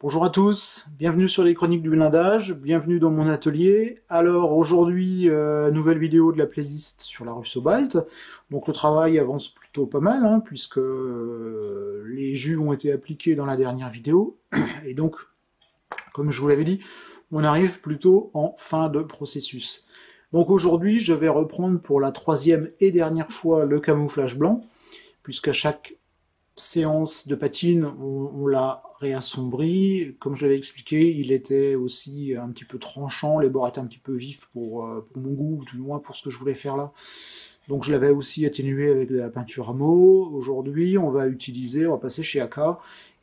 Bonjour à tous, bienvenue sur les chroniques du blindage, bienvenue dans mon atelier. Alors aujourd'hui, nouvelle vidéo de la playlist sur la Russo-Balt. Donc le travail avance plutôt pas mal, hein, puisque les jus ont été appliqués dans la dernière vidéo. Et donc, comme je vous l'avais dit, on arrive plutôt en fin de processus. Donc aujourd'hui, je vais reprendre pour la troisième et dernière fois le camouflage blanc, puisqu'à chaque séance de patine, on l'a réassombri. Comme je l'avais expliqué, il était aussi un petit peu tranchant, les bords étaient un petit peu vifs pour mon goût, ou tout du moins pour ce que je voulais faire là. Donc je l'avais aussi atténué avec de la peinture à mots. Aujourd'hui, on va passer chez AK,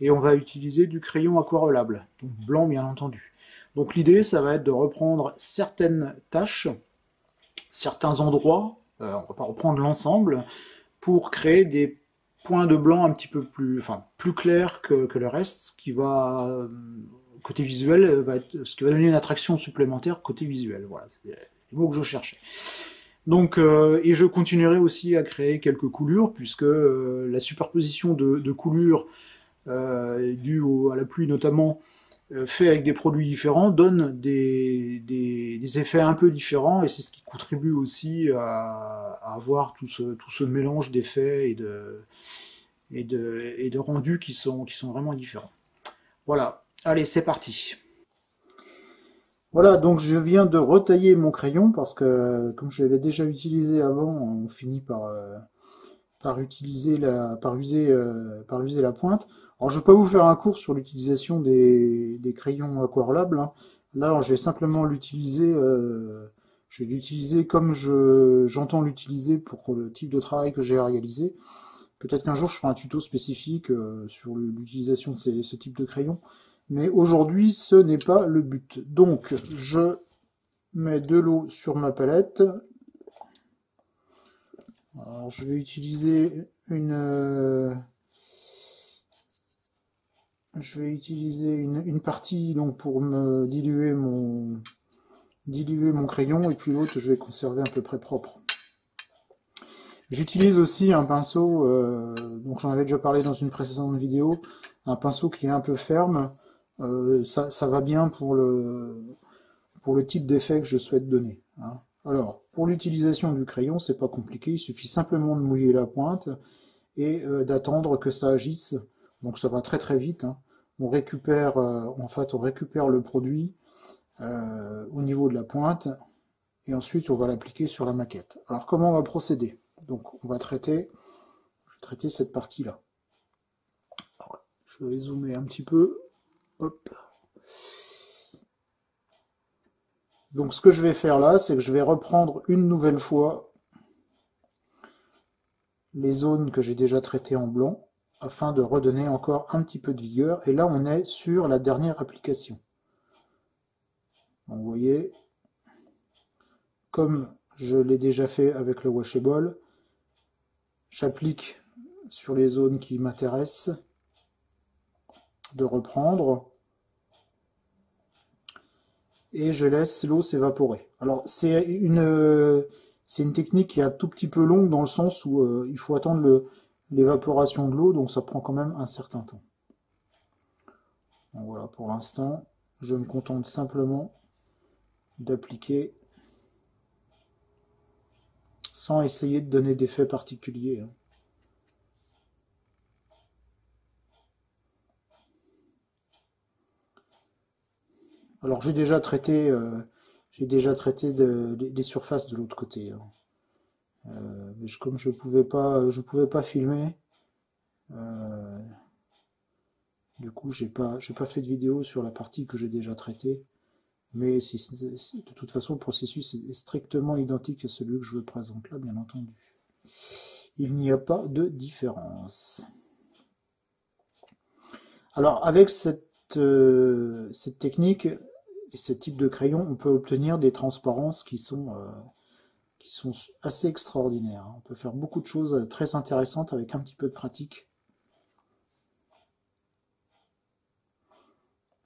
et on va utiliser du crayon aquarellable, donc blanc bien entendu. Donc l'idée, ça va être de reprendre certaines tâches, certains endroits, on va pas reprendre l'ensemble, pour créer des points de blanc un petit peu plus clairs que le reste, ce qui va, côté visuel, ce qui va donner une attraction supplémentaire côté visuel. Voilà, c'est les mots que je cherchais. Donc, et je continuerai aussi à créer quelques coulures, puisque la superposition de coulures due à la pluie notamment, fait avec des produits différents, donne des effets un peu différents, et c'est ce qui contribue aussi à avoir tout ce mélange d'effets et de rendus qui sont vraiment différents. Voilà, allez, c'est parti. Voilà, donc je viens de retailler mon crayon parce que, comme je l'avais déjà utilisé avant, on finit par user la pointe. Alors, je ne vais pas vous faire un cours sur l'utilisation des crayons aquarellables, hein. Là, je vais l'utiliser comme j'entends l'utiliser pour le type de travail que j'ai réalisé. Peut-être qu'un jour, je ferai un tuto spécifique sur l'utilisation de ce type de crayon. Mais aujourd'hui, ce n'est pas le but. Donc, je mets de l'eau sur ma palette. Alors, je vais utiliser une partie donc pour me diluer mon crayon, et puis l'autre, je vais conserver à peu près propre. J'utilise aussi un pinceau, donc j'en avais déjà parlé dans une précédente vidéo, un pinceau qui est un peu ferme. Ça va bien pour le type d'effet que je souhaite donner, hein. Alors, pour l'utilisation du crayon, c'est pas compliqué, il suffit simplement de mouiller la pointe et d'attendre que ça agisse. Donc ça va très très vite, hein. On récupère le produit au niveau de la pointe, et ensuite on va l'appliquer sur la maquette. Alors comment on va procéder? Donc je vais traiter cette partie-là. Je vais zoomer un petit peu. Hop. Donc ce que je vais faire là, c'est que je vais reprendre une nouvelle fois les zones que j'ai déjà traitées en blanc, afin de redonner encore un petit peu de vigueur. Et là, on est sur la dernière application. Donc, vous voyez, comme je l'ai déjà fait avec le washable, j'applique sur les zones qui m'intéressent de reprendre, et je laisse l'eau s'évaporer. Alors c'est une technique qui est un tout petit peu longue, dans le sens où il faut attendre l'évaporation de l'eau, donc ça prend quand même un certain temps. Donc voilà, pour l'instant, je me contente simplement d'appliquer sans essayer de donner d'effet particulier, hein. Alors j'ai déjà traité des surfaces de l'autre côté, hein. Mais comme je pouvais pas filmer, du coup j'ai pas fait de vidéo sur la partie que j'ai déjà traitée. Mais de toute façon, le processus est strictement identique à celui que je vous présente là, bien entendu. Il n'y a pas de différence. Alors, avec cette technique et ce type de crayon, on peut obtenir des transparences qui sont assez extraordinaires, hein. On peut faire beaucoup de choses très intéressantes avec un petit peu de pratique.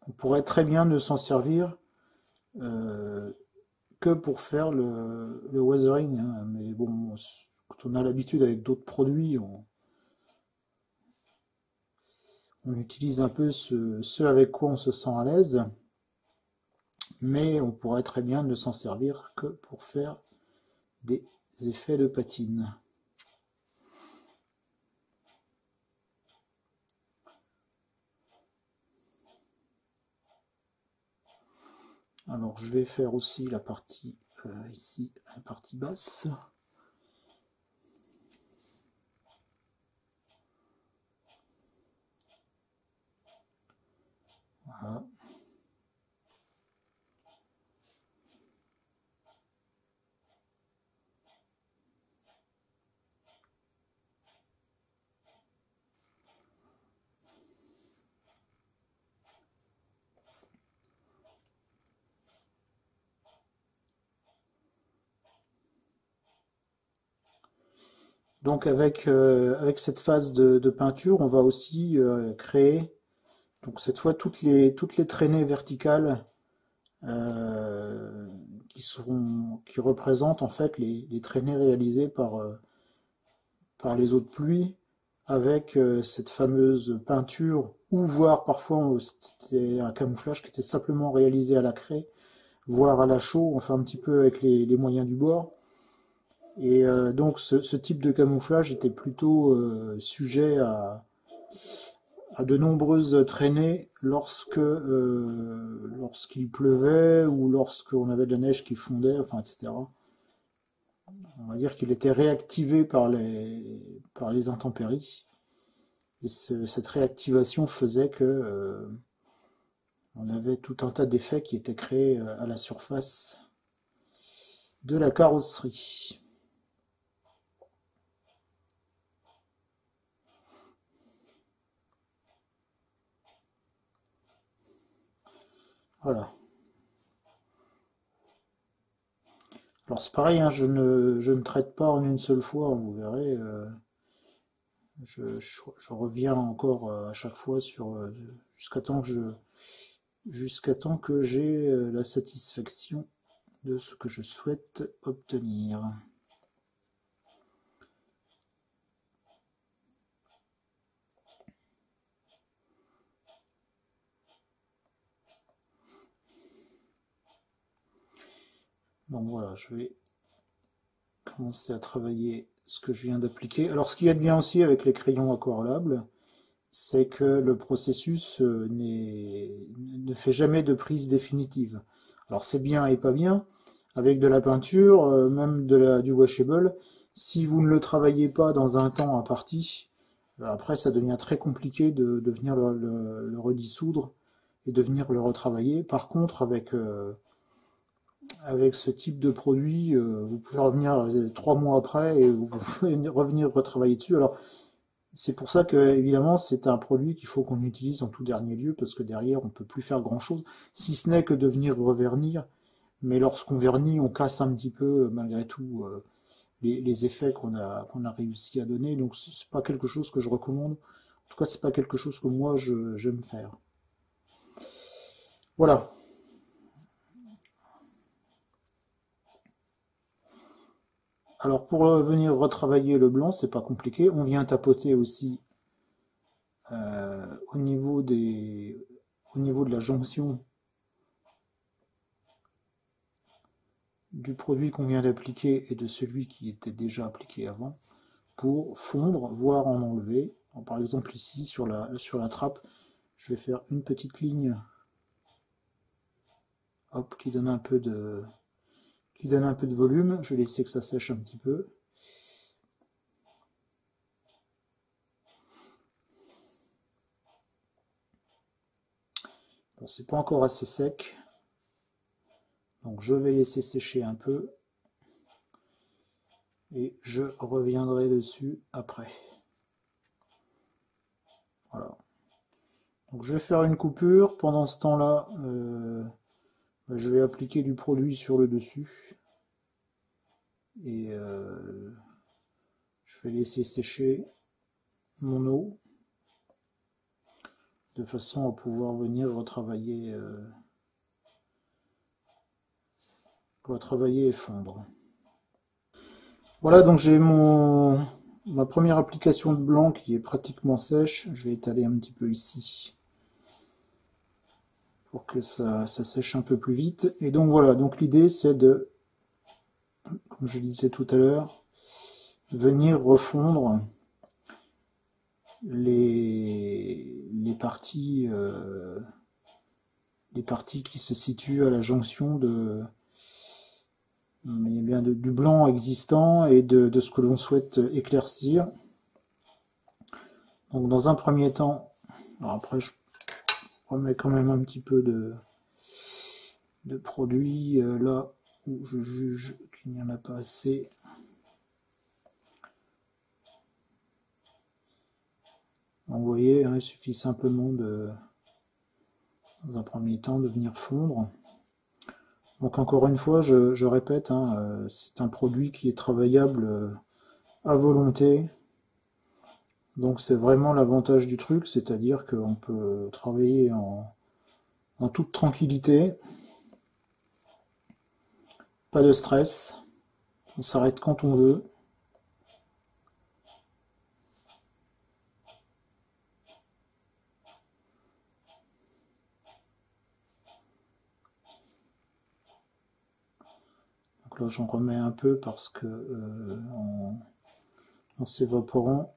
On pourrait très bien ne s'en servir que pour faire le weathering, hein. Mais bon, quand on a l'habitude avec d'autres produits, On utilise un peu ce avec quoi on se sent à l'aise, mais on pourrait très bien ne s'en servir que pour faire des effets de patine. Alors je vais faire aussi la partie ici, la partie basse. Voilà. Donc avec cette phase de peinture, on va aussi créer, donc cette fois toutes les traînées verticales qui représentent en fait les traînées réalisées par les eaux de pluie avec cette fameuse peinture, ou voire parfois c'était un camouflage qui était simplement réalisé à la craie, voire à la chaux, enfin un petit peu avec les moyens du bord. Et donc ce type de camouflage était plutôt sujet à de nombreuses traînées lorsqu'il pleuvait ou lorsqu'on avait de la neige qui fondait, enfin etc. On va dire qu'il était réactivé par les intempéries. Et cette réactivation faisait que on avait tout un tas d'effets qui étaient créés à la surface de la carrosserie. Voilà. Alors c'est pareil, hein, je ne traite pas en une seule fois, vous verrez. Je reviens encore à chaque fois jusqu'à temps jusqu'à temps que j'ai la satisfaction de ce que je souhaite obtenir. Donc voilà, je vais commencer à travailler ce que je viens d'appliquer. Alors ce qu'il y a de bien aussi avec les crayons aquarellables, c'est que le processus ne fait jamais de prise définitive. Alors c'est bien et pas bien. Avec de la peinture, même du washable, si vous ne le travaillez pas dans un temps imparti, après ça devient très compliqué de venir le redissoudre et de venir le retravailler. Par contre, avec ce type de produit, vous pouvez revenir 3 mois après et vous pouvez revenir retravailler dessus. Alors c'est pour ça que, évidemment, c'est un produit qu'il faut qu'on utilise en tout dernier lieu, parce que derrière, on ne peut plus faire grand-chose, si ce n'est que de venir revernir. Mais lorsqu'on vernit, on casse un petit peu, malgré tout, les effets qu'on a réussi à donner. Donc, c'est pas quelque chose que je recommande. En tout cas, c'est pas quelque chose que moi, j'aime faire. Voilà. Alors, pour venir retravailler le blanc, c'est pas compliqué. On vient tapoter aussi au niveau au niveau de la jonction du produit qu'on vient d'appliquer et de celui qui était déjà appliqué avant pour fondre, voire en enlever. Alors, par exemple ici sur la trappe, je vais faire une petite ligne hop, qui donne un peu de volume. Je vais laisser que ça sèche un petit peu. Bon, c'est pas encore assez sec, donc je vais laisser sécher un peu et je reviendrai dessus après. Voilà. Donc je vais faire une coupure. Pendant ce temps-là, je vais appliquer du produit sur le dessus et je vais laisser sécher mon eau de façon à pouvoir venir retravailler et fondre. Voilà, donc j'ai ma première application de blanc qui est pratiquement sèche. Je vais étaler un petit peu ici pour que ça sèche un peu plus vite. Et donc voilà, donc l'idée c'est de, comme je disais tout à l'heure, venir refondre les parties qui se situent à la jonction du blanc existant et de ce que l'on souhaite éclaircir. Donc dans un premier temps, alors après je remets quand même un petit peu de produit là où je juge qu'il n'y en a pas assez. Donc, vous voyez, hein, il suffit simplement dans un premier temps de venir fondre. Donc encore une fois, je répète, hein, c'est un produit qui est travaillable à volonté. Donc c'est vraiment l'avantage du truc, c'est-à-dire qu'on peut travailler en toute tranquillité, pas de stress, on s'arrête quand on veut. Donc là j'en remets un peu parce que en s'évaporant,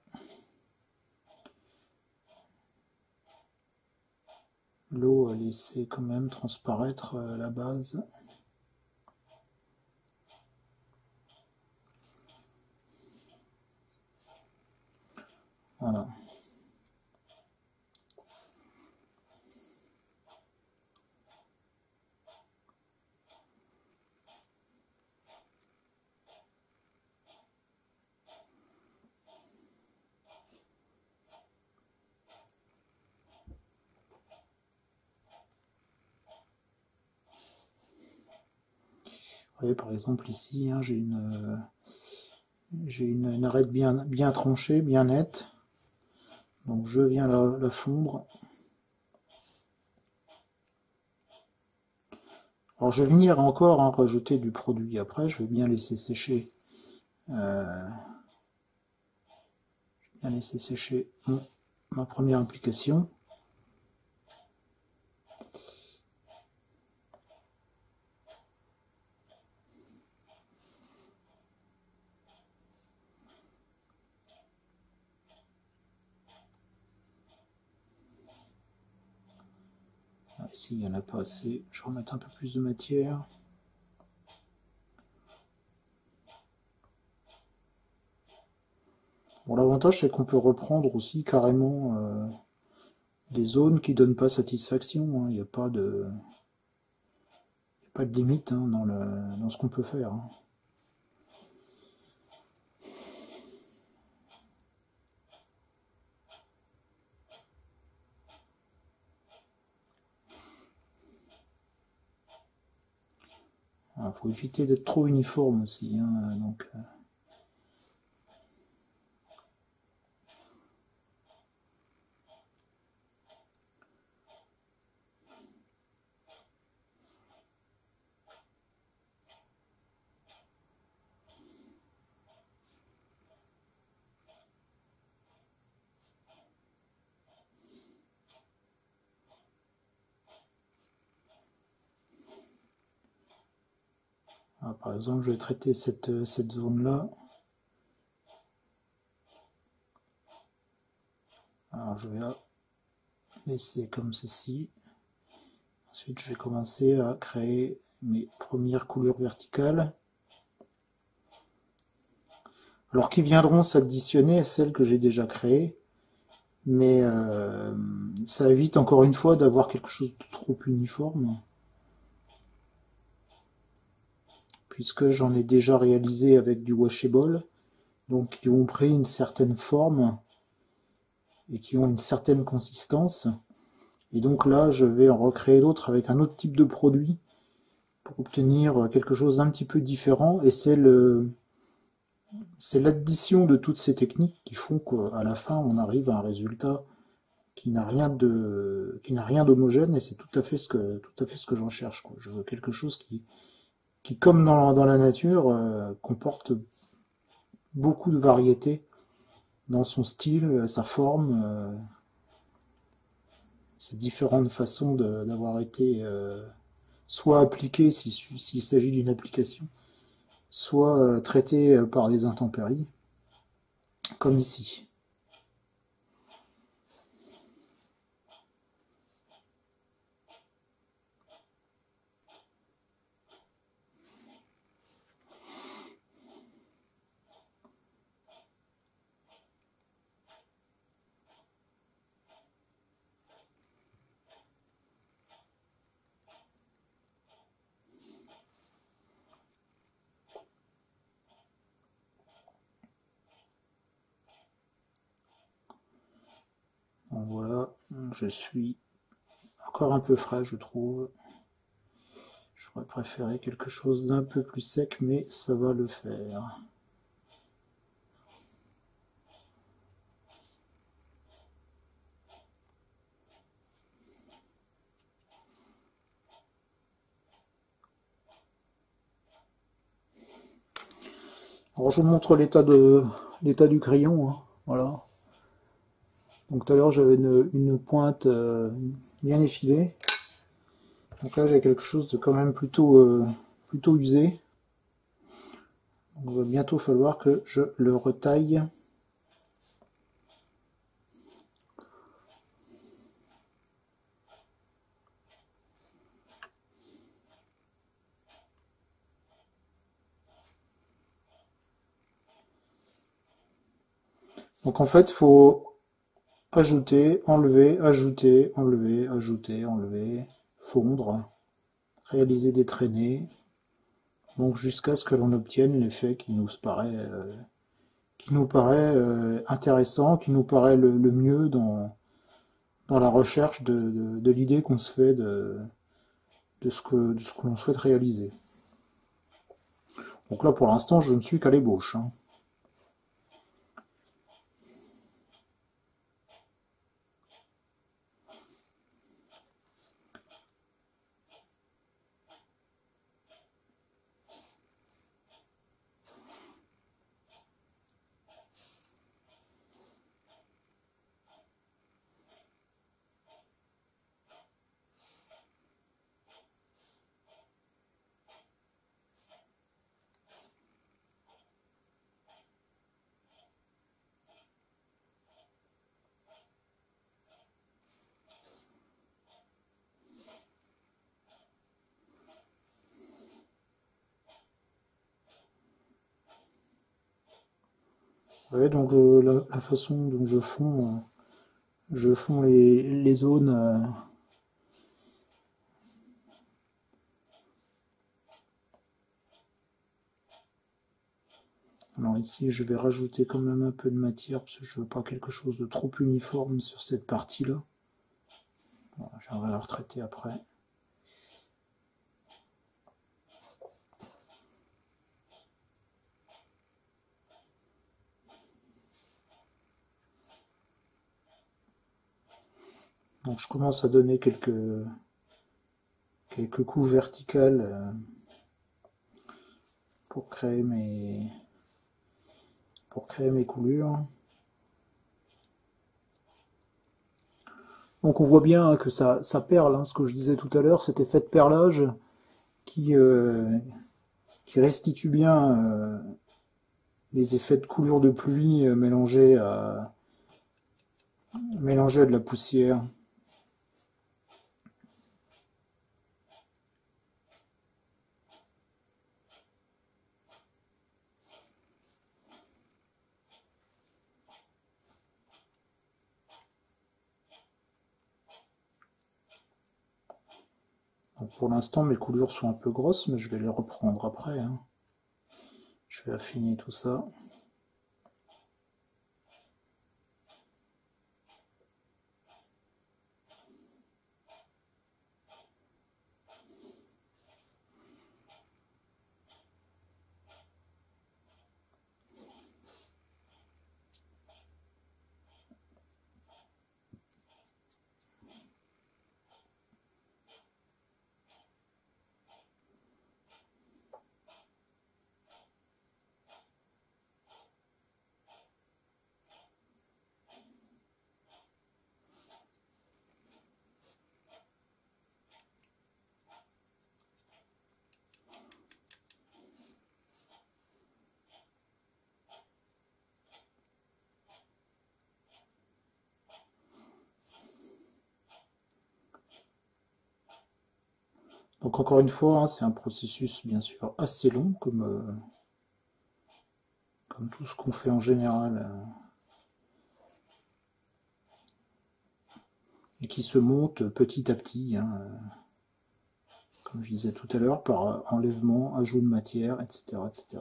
l'eau a laissé quand même transparaître la base. Voilà. Vous voyez, par exemple ici, hein, j'ai une arête bien tranchée, bien nette. Donc je viens la fondre. Alors je vais venir encore rajouter du produit après, je vais bien laisser sécher. Ma première application. Ici, il n'y en a pas assez. Je vais remettre un peu plus de matière. Bon, l'avantage, c'est qu'on peut reprendre aussi carrément des zones qui ne donnent pas satisfaction. Il n'y a pas de limite hein, dans ce qu'on peut faire. Hein. Il faut éviter d'être trop uniforme aussi. Hein, donc, par exemple, je vais traiter cette zone-là. Alors, je vais la laisser comme ceci. Ensuite, je vais commencer à créer mes premières couleurs verticales. Alors, qui viendront s'additionner à celles que j'ai déjà créées. Mais ça évite encore une fois d'avoir quelque chose de trop uniforme. Puisque j'en ai déjà réalisé avec du washable, donc qui ont pris une certaine forme et qui ont une certaine consistance. Et donc là, je vais en recréer d'autres avec un autre type de produit pour obtenir quelque chose d'un petit peu différent. Et c'est l'addition de toutes ces techniques qui font qu'à la fin, on arrive à un résultat qui n'a rien d'homogène, et c'est tout à fait ce que j'en cherche. Quoi. Je veux quelque chose qui comme dans la nature, comporte beaucoup de variétés dans son style, sa forme, ces différentes façons d'avoir été soit appliquées s'il s'agit d'une application, soit traitées par les intempéries, comme ici. Donc voilà, je suis encore un peu frais, je trouve. J'aurais préféré quelque chose d'un peu plus sec, mais ça va le faire. Alors je vous montre l'état du crayon, hein. Voilà. Donc tout à l'heure j'avais une pointe bien effilée. Donc là j'ai quelque chose de quand même plutôt usé. Donc, il va bientôt falloir que je le retaille. Donc en fait il faut ajouter, enlever, ajouter, enlever, ajouter, enlever, fondre, réaliser des traînées. Donc jusqu'à ce que l'on obtienne l'effet qui nous paraît intéressant, qui nous paraît le mieux dans la recherche de l'idée qu'on se fait de ce de ce que l'on souhaite réaliser. Donc là pour l'instant je ne suis qu'à l'ébauche, hein. Vous voyez donc la façon dont je fonds les zones. Alors ici je vais rajouter quand même un peu de matière parce que je veux pas quelque chose de trop uniforme sur cette partie là. Bon, j'aimerais la retraiter après. Donc je commence à donner quelques coups verticales pour créer mes coulures. Donc on voit bien hein, que ça perle, hein, ce que je disais tout à l'heure, cet effet de perlage qui, euh, qui restitue bien les effets de coulure de pluie mélangés à de la poussière. Donc pour l'instant mes coulures sont un peu grosses, mais je vais les reprendre après, hein. Je vais affiner tout ça. Donc encore une fois, hein, c'est un processus bien sûr assez long, comme tout ce qu'on fait en général, et qui se monte petit à petit, hein, comme je disais tout à l'heure, par enlèvement, ajout de matière, etc., etc.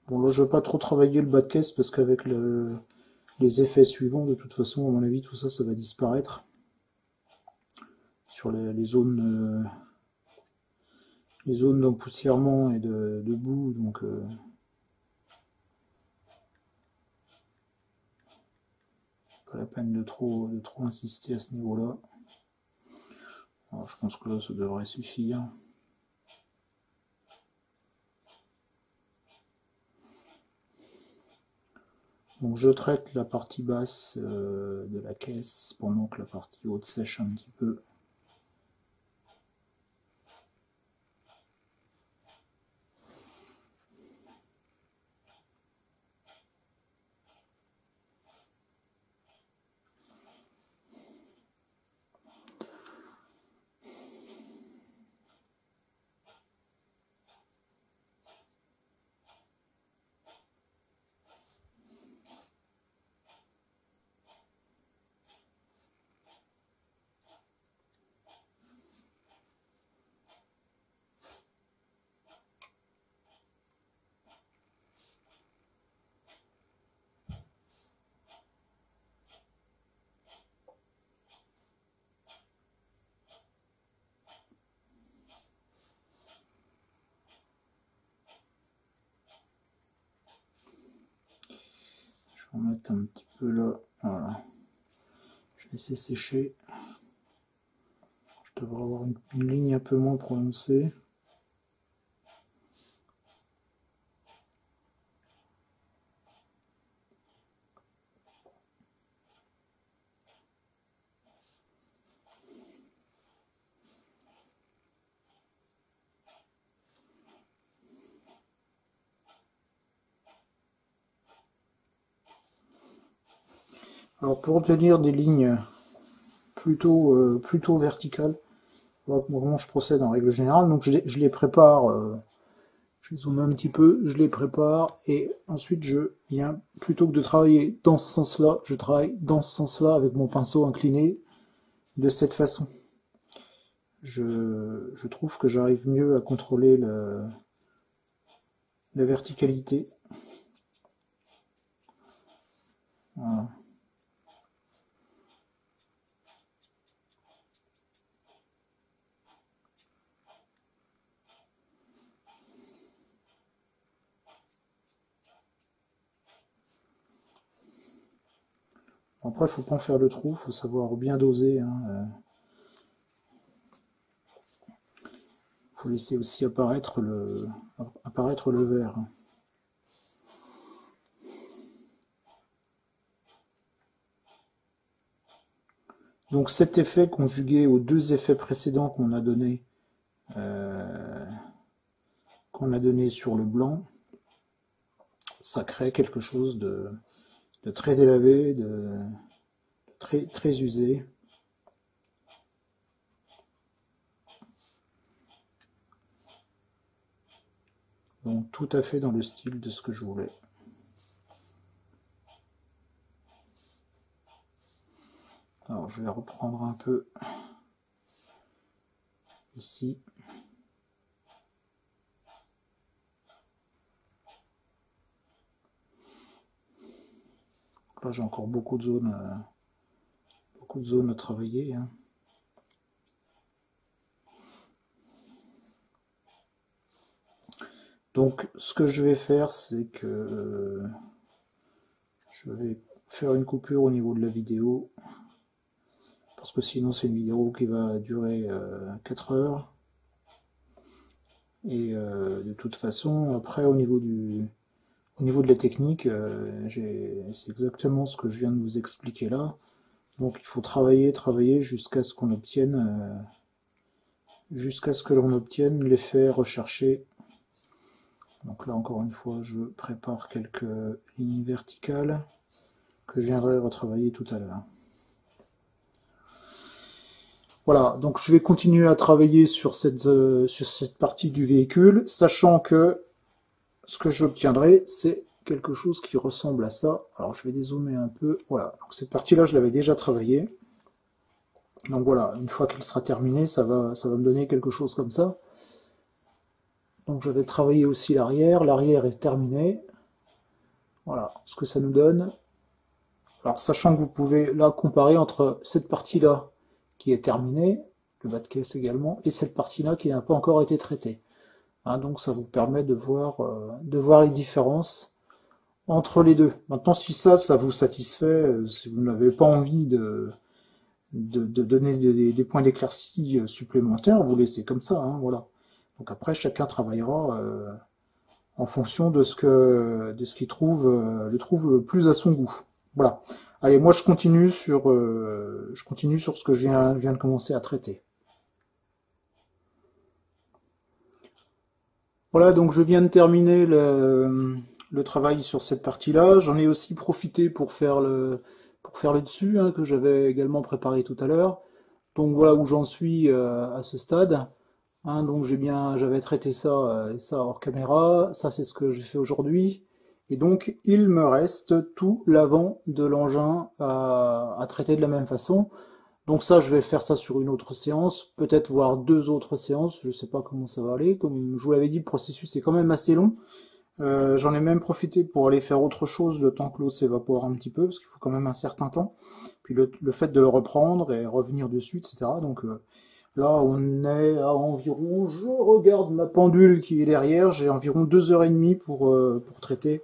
Bon, là, je ne vais pas trop travailler le bas de caisse parce qu'avec les effets suivants, de toute façon, à mon avis, tout ça, ça va disparaître sur les zones d'empoussièrement et de boue. Donc, pas la peine de trop insister à ce niveau-là. Alors, je pense que là, ça devrait suffire. Donc je traite la partie basse de la caisse pendant que la partie haute sèche un petit peu. Je vais en mettre un petit peu là. Voilà. Je vais laisser sécher. Je devrais avoir une ligne un peu moins prononcée. Alors pour obtenir des lignes plutôt verticales, voilà comment je procède en règle générale. Donc je les prépare, je zoome un petit peu, je les prépare et ensuite je viens, plutôt que de travailler dans ce sens-là, je travaille dans ce sens-là avec mon pinceau incliné de cette façon. Je trouve que j'arrive mieux à contrôler la verticalité. Voilà. Après, il faut pas en faire le trou, il faut savoir bien doser. Hein. Faut laisser aussi apparaître le vert. Donc cet effet conjugué aux deux effets précédents qu'on a donnés sur le blanc, ça crée quelque chose de très délavé, de très usé. Donc tout à fait dans le style de ce que je voulais. Alors je vais reprendre un peu ici. Là j'ai encore beaucoup de zones à travailler. Hein. Donc ce que je vais faire, c'est que je vais faire une coupure au niveau de la vidéo, parce que sinon c'est une vidéo qui va durer 4 heures. Et de toute façon, après au niveau de la technique, c'est exactement ce que je viens de vous expliquer là. Donc il faut travailler jusqu'à ce qu'on obtienne, jusqu'à ce que l'on obtienne l'effet recherché Donc là, encore une fois, je prépare quelques lignes verticales que je viendrai retravailler tout à l'heure. Voilà, donc je vais continuer à travailler sur cette partie du véhicule, sachant que ce que j'obtiendrai, c'est quelque chose qui ressemble à ça. Alors je vais dézoomer un peu. Voilà, donc cette partie-là, je l'avais déjà travaillée. Donc voilà, une fois qu'elle sera terminée, ça va me donner quelque chose comme ça. Donc j'avais travaillé aussi l'arrière. L'arrière est terminé. Voilà ce que ça nous donne. Alors sachant que vous pouvez là comparer entre cette partie-là qui est terminée, le bas de caisse également, et cette partie-là qui n'a pas encore été traitée. Hein, donc ça vous permet de voir les différences entre les deux. Maintenant, si ça vous satisfait, si vous n'avez pas envie de donner des points d'éclaircie supplémentaires, vous laissez comme ça, hein, voilà. Donc après, chacun travaillera en fonction de ce qu'il trouve, le trouve plus à son goût. Voilà. Allez, moi je continue sur ce que je viens de commencer à traiter. Voilà, donc je viens de terminer le travail sur cette partie-là. J'en ai aussi profité pour faire le dessus, hein, que j'avais également préparé tout à l'heure. Donc voilà où j'en suis à ce stade. Hein, donc j'avais traité ça hors caméra. Ça c'est ce que j'ai fait aujourd'hui. Et donc il me reste tout l'avant de l'engin à traiter de la même façon. Donc ça, je vais faire ça sur une autre séance, peut-être voir 2 autres séances, je ne sais pas comment ça va aller. Comme je vous l'avais dit, le processus est quand même assez long. J'en ai même profité pour aller faire autre chose le temps que l'eau s'évapore un petit peu, parce qu'il faut quand même un certain temps. Puis le fait de le reprendre et revenir dessus, etc. Donc là, on est à environ, je regarde ma pendule qui est derrière, j'ai environ 2h30 pour traiter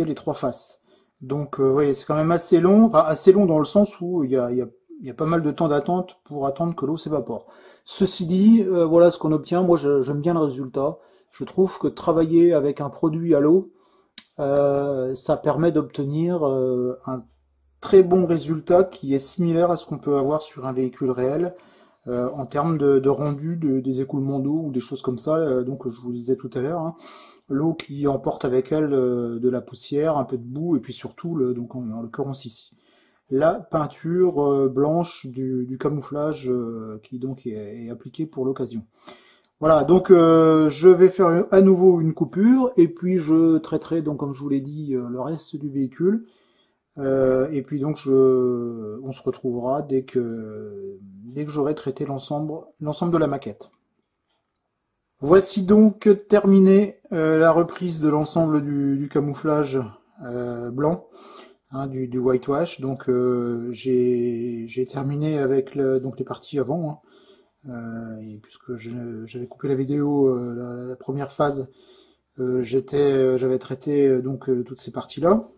les 3 faces. Donc oui, c'est quand même assez long, enfin assez long dans le sens où il y a pas mal de temps d'attente pour attendre que l'eau s'évapore. Ceci dit, voilà ce qu'on obtient. Moi, j'aime bien le résultat. Je trouve que travailler avec un produit à l'eau, ça permet d'obtenir un très bon résultat qui est similaire à ce qu'on peut avoir sur un véhicule réel en termes de rendu des écoulements d'eau ou des choses comme ça. Donc je vous le disais tout à l'heure, hein, l'eau qui emporte avec elle de la poussière, un peu de boue, et puis surtout, donc en l'occurrence ici, la peinture blanche du camouflage qui donc est appliquée pour l'occasion. Voilà, donc je vais faire à nouveau une coupure, et puis je traiterai, donc comme je vous l'ai dit, le reste du véhicule. Et puis donc on se retrouvera dès que j'aurai traité l'ensemble de la maquette. Voici donc terminé la reprise de l'ensemble du camouflage blanc, hein, du whitewash. Donc j'ai terminé avec donc les parties avant, hein. Et puisque j'avais coupé la vidéo, la première phase, j'avais traité donc toutes ces parties-là.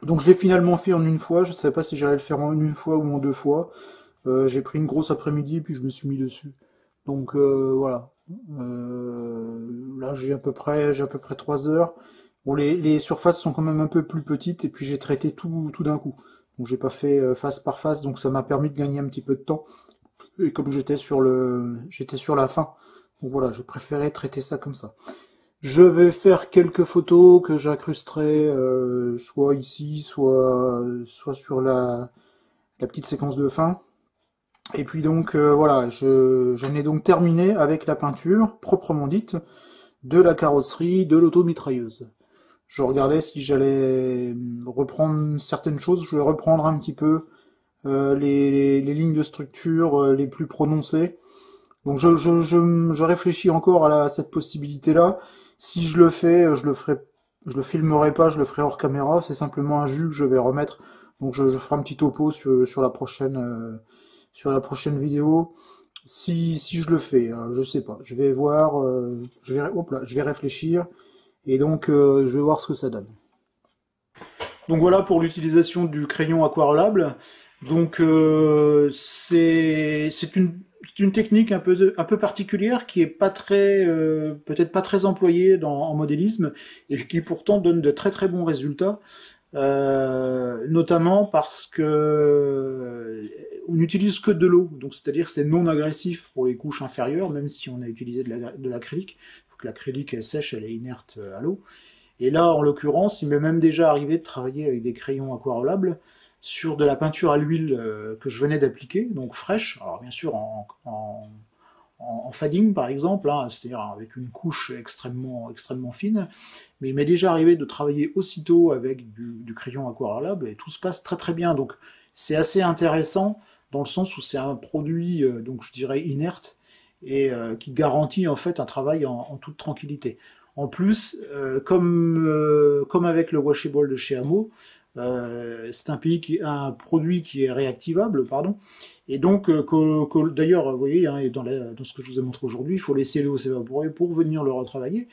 Donc je l'ai finalement fait en une fois. Je ne savais pas si j'allais le faire en une fois ou en 2 fois. J'ai pris une grosse après-midi et puis je me suis mis dessus. Donc voilà. Là j'ai à peu près 3 heures. Bon, les surfaces sont quand même un peu plus petites et puis j'ai traité tout d'un coup. Donc j'ai pas fait phase par phase, donc ça m'a permis de gagner un petit peu de temps. Et comme j'étais sur la fin, donc voilà, je préférais traiter ça comme ça. Je vais faire quelques photos que j'incrusterai soit ici, soit sur la petite séquence de fin. Et puis donc voilà, j'en ai donc terminé avec la peinture proprement dite de la carrosserie de l'auto-mitrailleuse. Je regardais si j'allais reprendre certaines choses, je vais reprendre un petit peu les lignes de structure les plus prononcées. Donc je réfléchis encore à cette possibilité-là. Si je le fais, je le filmerai pas, je le ferai hors caméra. C'est simplement un jus que je vais remettre. Donc je ferai un petit topo sur la prochaine vidéo. Si je le fais, je sais pas. Je vais voir, je vais réfléchir et donc je vais voir ce que ça donne. Donc voilà pour l'utilisation du crayon aquarellable. Donc c'est une technique un peu particulière qui est pas très peut-être pas très employée en modélisme et qui pourtant donne de très très bons résultats. Notamment parce que on n'utilise que de l'eau, donc c'est-à-dire que c'est non agressif pour les couches inférieures, même si on a utilisé de l'acrylique. Il faut que l'acrylique est sèche, elle est inerte à l'eau. Et là, en l'occurrence, il m'est même déjà arrivé de travailler avec des crayons aquarelables sur de la peinture à l'huile que je venais d'appliquer, donc fraîche, alors bien sûr en fading par exemple, hein, c'est-à-dire avec une couche extrêmement fine, mais il m'est déjà arrivé de travailler aussitôt avec du crayon aquarelable et tout se passe très très bien. Donc c'est assez intéressant dans le sens où c'est un produit, donc je dirais inerte, et qui garantit en fait un travail en toute tranquillité. En plus, comme avec le washable de chez Amo, c'est un produit qui est réactivable, pardon, et donc d'ailleurs, vous voyez, hein, et dans ce que je vous ai montré aujourd'hui, il faut laisser l'eau s'évaporer pour venir le retravailler.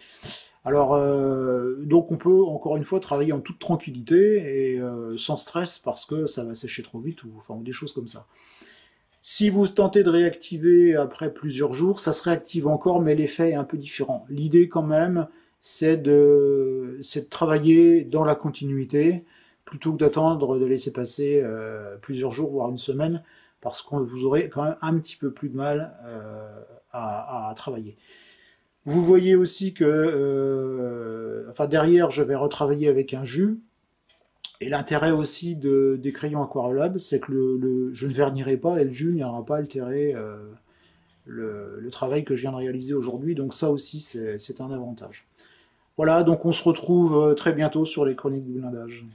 Alors, donc on peut encore une fois travailler en toute tranquillité et sans stress parce que ça va sécher trop vite ou enfin des choses comme ça. Si vous tentez de réactiver après plusieurs jours, ça se réactive encore, mais l'effet est un peu différent. L'idée quand même, c'est de travailler dans la continuité, plutôt que d'attendre de laisser passer plusieurs jours, voire une semaine, parce que vous aurez quand même un petit peu plus de mal à travailler. Vous voyez aussi que, enfin derrière, je vais retravailler avec un jus. Et l'intérêt aussi des crayons aquarelables, c'est que je ne vernirai pas et le jus n'ira pas altérer le travail que je viens de réaliser aujourd'hui. Donc ça aussi, c'est un avantage. Voilà, donc on se retrouve très bientôt sur les chroniques du blindage.